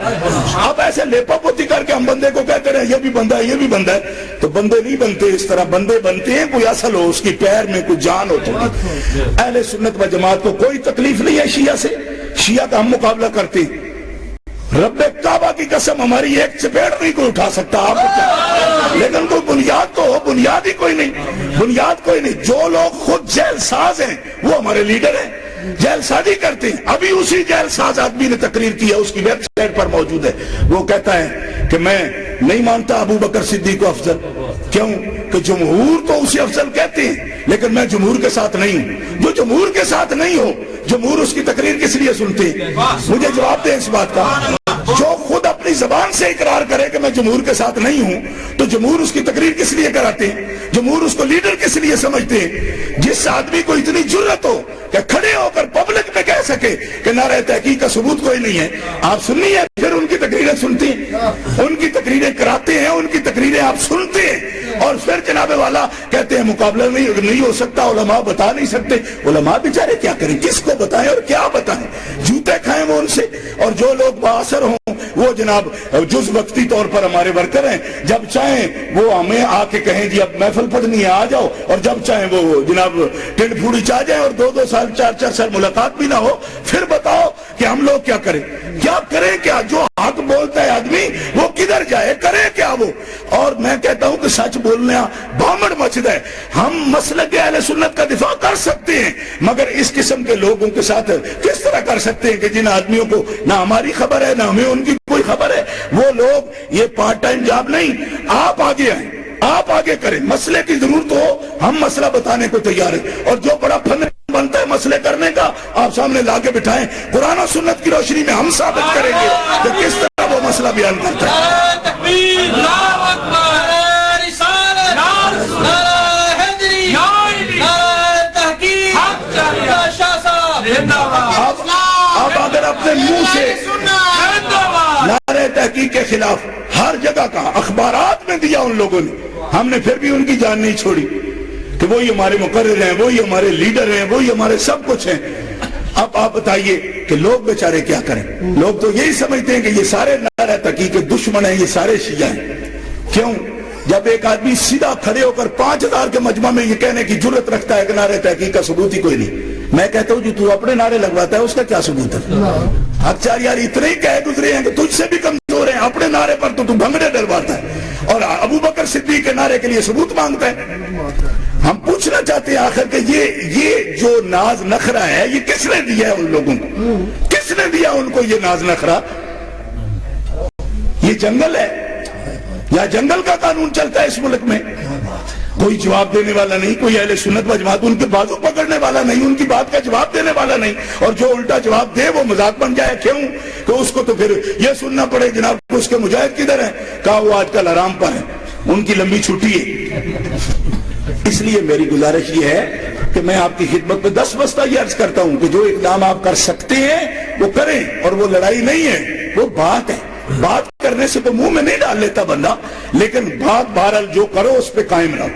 آپ ایسے لیپا پوتی کر کے ہم بندے کو کہتے رہے یہ بھی بندہ ہے، یہ بھی بندہ ہے، تو بندے نہیں بنتے اس طرح، بندے بنتے ہیں کوئی اصل ہو، اس کی پیر میں کوئی جان ہو تھوڑی۔ اہل سنت و جماعت کو کوئی تکلیف نہیں ہے شیعہ سے، شیعہ کا ہم مقابلہ کرتے ہیں، رب کعبہ کی قسم ہماری ایک چپیڑ نہیں کوئی اٹھا سکتا آپ کو، لیکن کوئی بنیاد تو ہو، بنیاد ہی کوئی نہیں، بنیاد کوئی نہیں۔ جو لوگ خود جیل ساز ہیں وہ ہمارے لیڈر ہیں، جیل سازی کرتے ہیں۔ ابھی اسی جیل ساز آدمی نے تقریر کی ہے، اس کی ویب سائٹ پر موجود ہے، وہ کہتا ہے کہ میں نہیں مانتا ابو بکر صدیق کو افضل، کیوں کہ جمہور تو اسے افضل کہتے ہیں، لیکن میں جمہور کے ساتھ نہیں ہوں۔ جو جمہور کے ساتھ نہیں ہو، جمہور اس کی تقریر کس لیے سنتے ہیں؟ مجھے جواب دیں اس بات کا۔ جو خود اپنی زبان سے اقرار کرے کہ میں جمہور کے ساتھ نہیں ہوں، تو جمہور اس کی تقریر کس لیے کراتے ہیں؟ جمہور اس کو لیڈر کس لیے سمجھتے ہیں؟ جس آدمی کو اتنی جرت ہو کہ کھڑے ہو کر پبلک میں کہہ سکے کہ نعرہ تحقیق کا ثبوت کوئی نہیں ہے، آپ سننی ہے، پھر ان کی تقریریں سنتے ہیں، ان کی تقریریں کراتے ہیں، ان کی تقریریں آپ سنتے ہیں، اور پھر جناب والا کہتے ہیں مقابلہ نہیں ہو سکتا، علماء بتا نہیں سکتے۔ علماء بیچارے کیا کریں، کس کو بتائیں اور کیا بتائیں؟ جوتے کھائیں وہ ان سے، اور جو لوگ بااثر ہوں وہ جناب جز وقتی طور پر ہمارے ورکر ہیں، جب چاہیں وہ ہمیں آ کے کہیں جی اب محفل پڑھنی ہے آ جاؤ، اور جب چاہیں وہ جناب ٹنڈ پھوڑی چاہ جائیں، اور 2 سال 4 سال ملاقات بھی نہ ہو، پھر بتاؤ کہ ہم لوگ کیا کریں؟ کیا کریں؟ کیا جو حق بولتا ہے آدمی وہ کدھر جائے، کرے کیا وہ؟ اور میں کہتا ہوں کہ سچ بولنا بھامڑ مچدا ہے۔ ہم مسلک اہل سنت کا دفاع کر سکتے ہیں، مگر اس قسم کے لوگوں کے ساتھ کس طرح کر سکتے ہیں کہ جن آدمیوں کو نہ ہماری خبر ہے نہ ہمیں ان کی کوئی خبر ہے؟ وہ لوگ، یہ پارٹ ٹائم جاب نہیں، آپ آگے آئیں، آپ آگے کریں، مسئلے کی ضرورت ہو ہم مسئلہ بتانے کو تیار ہیں، اور جو بڑا فن بنتا ہے مسئلے کرنے کا آپ سامنے لا کے بٹھائیں، قرآن و سنت کی روشنی میں ہم ثابت کریں گے کہ کس طرح وہ مسئلہ بیان کرتا ہے۔ تکبیر، اللہ اکبر، رسالت، نعرہ حیدری، نعرہ تحقیق، شاہ صاحب۔ اب اگر اپنے منہ سے نعرہ تحقیق کے خلاف ہر جگہ کا اخبارات میں دیا ان لوگوں نے، ہم نے پھر بھی ان کی جان نہیں چھوڑی کہ وہی ہمارے مقرر ہیں، وہی ہمارے لیڈر ہیں، وہی ہمارے سب کچھ ہیں، اب آپ بتائیے کہ لوگ بیچارے کیا کریں؟ لوگ تو یہی سمجھتے ہیں کہ یہ سارے نعرہ تقی کے دشمن ہیں، یہ سارے شیعہ ہیں۔ کیوں؟ جب ایک آدمی سیدھا کھڑے ہو کر 5000 کے مجمع میں یہ کہنے کی جرت رکھتا ہے کہ نعرہ تحقیق کا ثبوت ہی کوئی نہیں، میں کہتا ہوں جی تو اپنے نعرے لگواتا ہے، اس کا کیا ثبوت ہے؟ اکثر یار اتنے ہی کہہ گزرے ہیں کہ تجھ سے بھی کمزور ہیں، اپنے نعرے پر تو بھنگڑے ڈلواتا ہے اور ابو بکر صدیق کے نعرے کے لیے ثبوت مانگتا ہے۔ ہم پوچھنا چاہتے ہیں آخر کہ یہ جو ناز نخرہ ہے یہ کس نے دیا ہے ان لوگوں کو؟ کس نے دیا ان کو یہ ناز نخرہ؟ یہ جنگل ہے یا جنگل کا قانون چلتا ہے اس ملک میں؟ کوئی جواب دینے والا نہیں، کوئی اہل سنت و جماعت ان کے بازو پکڑنے والا نہیں، ان کی بات کا جواب دینے والا نہیں، اور جو الٹا جواب دے وہ مذاق بن جائے۔ کیوں کہ اس کو تو پھر یہ سننا پڑے جناب اس کے مجاہد کدھر ہیں؟ کہا وہ آج کل آرام پر ہیں، ان کی لمبی چھٹی ہے۔ اس لیے میری گزارش یہ ہے کہ میں آپ کی خدمت میں 10 بستہ یہ عرض کرتا ہوں کہ جو اقدام آپ کر سکتے ہیں وہ کریں، اور وہ لڑائی نہیں ہے، وہ بات ہے۔ بات کرنے سے تو منہ میں نہیں ڈال لیتا بندہ، لیکن بات بہرحال جو کرو اس پہ قائم رہو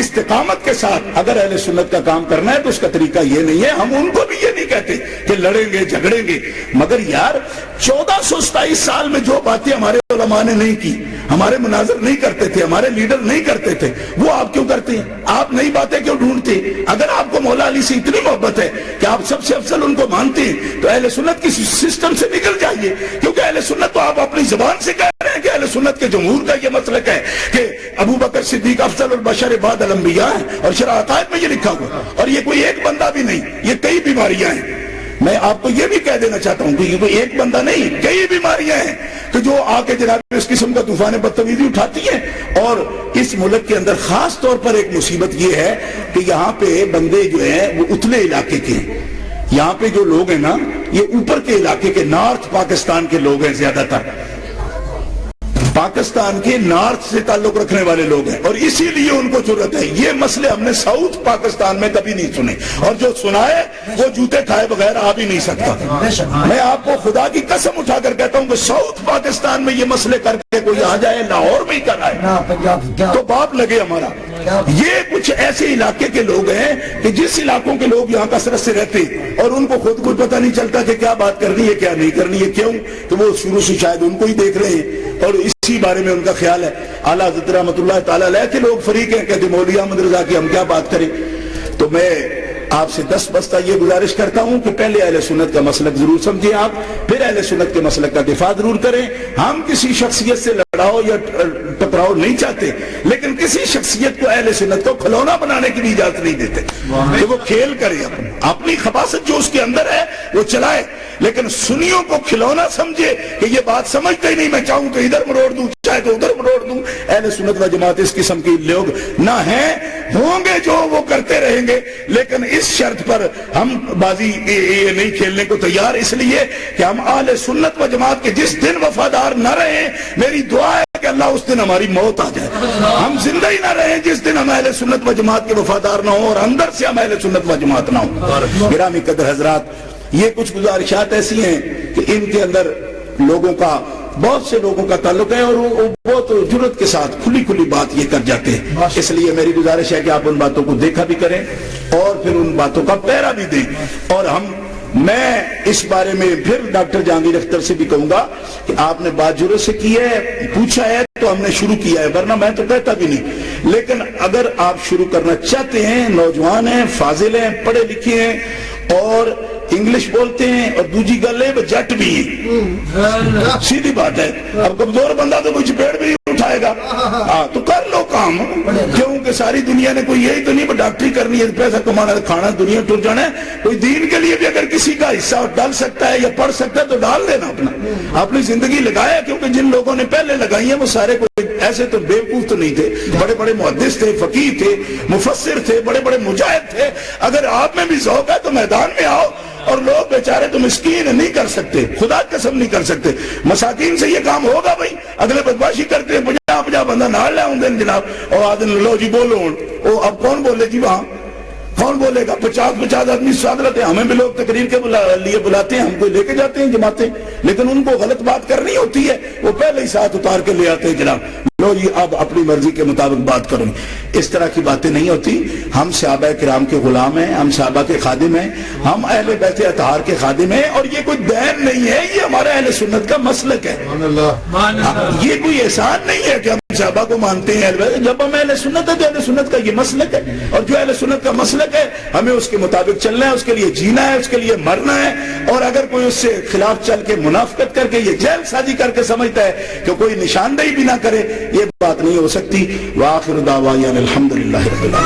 استقامت کے ساتھ۔ اگر اہل سنت کا کام کرنا ہے تو اس کا طریقہ یہ نہیں ہے، ہم ان کو بھی یہ نہیں کہتے کہ لڑیں گے جھگڑیں گے، مگر یار 1427 سال میں جو باتیں ہمارے علماء نے نہیں کی، ہمارے مناظر نہیں کرتے تھے، ہمارے لیڈر نہیں کرتے تھے، وہ آپ کیوں کرتے ہیں؟ آپ نئی باتیں کیوں ڈھونڈتے؟ اگر آپ کو مولا علی سے اتنی محبت ہے کہ آپ سب سے افضل ان کو مانتے ہیں تو اہل سنت کی سسٹم سے نکل جائیے، کیونکہ اہل سنت تو آپ اپنی زبان سے کہہ رہے ہیں کہ اہل سنت کے جمہور کا یہ مسلک ہے کہ ابو بکر صدیق افضل البشر بعد الانبیاء ہے، اور شرح عقائد میں یہ لکھا ہوا، اور یہ کوئی ایک بندہ بھی نہیں، یہ کئی بیماریاں ہیں۔ میں آپ کو یہ بھی کہہ دینا چاہتا ہوں کہ یہ کوئی ایک بندہ نہیں، کئی بیماریاں ہیں کہ جو آ کے جناب اس قسم کا طوفان بدتمیزی اٹھاتی ہیں۔ اور اس ملک کے اندر خاص طور پر ایک مصیبت یہ ہے کہ یہاں پہ بندے جو ہیں وہ اتلے علاقے کے ہیں، یہاں پہ جو لوگ ہیں نا یہ اوپر کے علاقے کے نارتھ پاکستان کے لوگ ہیں، زیادہ تر پاکستان کے نارتھ سے تعلق رکھنے والے لوگ ہیں، اور اسی لیے ان کو ضرورت ہے۔ یہ مسئلے ہم نے ساؤتھ پاکستان میں کبھی نہیں سنے، اور جو سنا ہے وہ جوتے کھائے بغیر آ بھی نہیں سکتا۔ میں آپ کو خدا کی قسم اٹھا کر کہتا ہوں کہ ساؤتھ پاکستان میں یہ مسئلے کر کے کوئی آ جائے، لاہور میں ہی کر آئے تو باپ لگے ہمارا۔ یہ کچھ ایسے علاقے کے لوگ ہیں کہ جس علاقوں کے لوگ یہاں کثرت سے رہتے اور ان کو خود کچھ پتہ نہیں چلتا کہ کیا بات کرنی ہے کیا نہیں کرنی ہے۔ کیوں کہ وہ شروع سے شاید ان کو ہی دیکھ رہے ہیں اور اسی بارے میں ان کا خیال ہے۔ اعلیٰ حضرت رحمۃ اللہ تعالیٰ علیہ کے لوگ فریق ہیں، کہتے مولوی احمد رضا کی ہم کیا بات کریں۔ تو میں آپ سے 10 بستہ یہ گزارش کرتا ہوں کہ پہلے اہل سنت کا مسلک ضرور سمجھیں آپ، پھر اہل سنت کے مسلک کا دفاع ضرور کریں۔ ہم کسی شخصیت سے لڑاؤ یا ٹکراؤ نہیں چاہتے، لیکن کسی شخصیت کو اہل سنت کو کھلونا بنانے کی بھی اجازت نہیں دیتے کہ وہ کھیل کرے، اپنی خباثت جو اس کے اندر ہے وہ چلائے، لیکن سنیوں کو کھلونا سمجھے کہ یہ بات سمجھتے ہی نہیں، میں چاہوں کہ ادھر مروڑ دوں چاہے تو ادھر مروڑ دوں۔ اہل سنت و جماعت اس قسم کے لوگ نہ ہیں، ہوں گے جو وہ کرتے رہیں گے، لیکن اس شرط پر ہم بازی یہ نہیں کھیلنے کو تیار، اس لیے کہ ہم اہل سنت و جماعت کے جس دن وفادار نہ رہیں، میری دعا ہے کہ اللہ اس دن ہماری موت آ جائے۔ ہم زندہ ہی نہ رہیں جس دن ہم اہل سنت و جماعت کے وفادار نہ ہوں اور اندر سے ہم اہل سنت و جماعت نہ ہوں۔ گرامی قدر حضرات، یہ کچھ گزارشات ایسی ہیں کہ ان کے اندر لوگوں کا، بہت سے لوگوں کا تعلق ہے اور وہ بہت جرات کے ساتھ کھلی کھلی بات یہ کر جاتے ہیں۔ اس لیے میری گزارش ہے کہ آپ ان باتوں کو دیکھا بھی کریں اور پھر ان باتوں کا پیرا بھی دیں۔ اور میں اس بارے میں پھر ڈاکٹر جہانگیر اختر سے بھی کہوں گا کہ آپ نے بات جرات سے کی ہے، پوچھا ہے تو ہم نے شروع کیا ہے، ورنہ میں تو کہتا بھی نہیں۔ لیکن اگر آپ شروع کرنا چاہتے ہیں، نوجوان ہیں، فاضل ہیں، پڑھے لکھے ہیں اور انگلش بولتے ہیں اور دوسری گل ہے وہ جٹ بھی ہیں، سیدھی بات ہے۔ اب کمزور بندہ تو کوئی چپیڑ بھی نہیں اٹھائے گا، تو کر لو کام، کیونکہ ساری دنیا نے کوئی یہی تو نہیں ڈاکٹری کرنی ہے، پیسہ کمانا، کھانا، دنیا ٹر جانا ہے۔ کوئی دین کے لیے بھی اگر کسی کا حصہ ڈال سکتا ہے یا پڑھ سکتا ہے تو ڈال دینا، اپنی زندگی لگایا، کیونکہ جن لوگوں نے پہلے لگائی ہیں وہ سارے کوئی ایسے تو بیوقوف تو نہیں تھے، بڑے بڑے محدث تھے، فقیہ تھے، مفسر تھے، بڑے بڑے مجاہد تھے۔ اگر آپ میں بھی ذوق ہے تو میدان میں آؤ، اور لوگ بیچارے تو مسکین نہیں کر سکتے، خدا قسم نہیں کر سکتے، مساکین سے یہ کام ہوگا بھائی؟ اگلے بدماشی کرتے ہیں، 50 بندہ نال لے آؤں دن جناب اور آدھن لو جی بولو، اب کون بولے جی وہاں؟ کون بولے گا؟ 50 آدمی سوادرت ہے، ہمیں بھی لوگ تقریر کے لیے بلاتے ہیں، ہم کو لے کے جاتے ہیں جماعتیں، لیکن ان کو غلط بات کرنی ہوتی ہے، وہ پہلے ہی ساتھ اتار کے لے آتے ہیں جناب، لو جی اب اپنی مرضی کے مطابق بات کروں۔ اس طرح کی باتیں نہیں ہوتی۔ ہم صحابہ کرام کے غلام ہیں، ہم صحابہ کے خادم ہیں، ہم اہل بیت اطہار کے خادم ہیں، اور یہ کوئی دین نہیں ہے، یہ ہمارا اہل سنت کا مسلک ہے۔ یہ کوئی احسان نہیں ہے کہ ہم صحابہ کو مانتے ہیں، جب ہم اہل سنت ہے تو اہل سنت کا یہ مسلک ہے، اور جو اہل سنت کا مسلک ہے ہمیں اس کے مطابق چلنا ہے، اس کے لیے جینا ہے، اس کے لیے مرنا ہے۔ اور اگر کوئی اس سے خلاف چل کے منافقت کر کے یہ جیل سازی کر کے سمجھتا ہے کہ کوئی نشاندہی بھی نہ کرے، یہ بات نہیں ہو سکتی۔ وآخر دعوانا الحمدللہ رب العالمین۔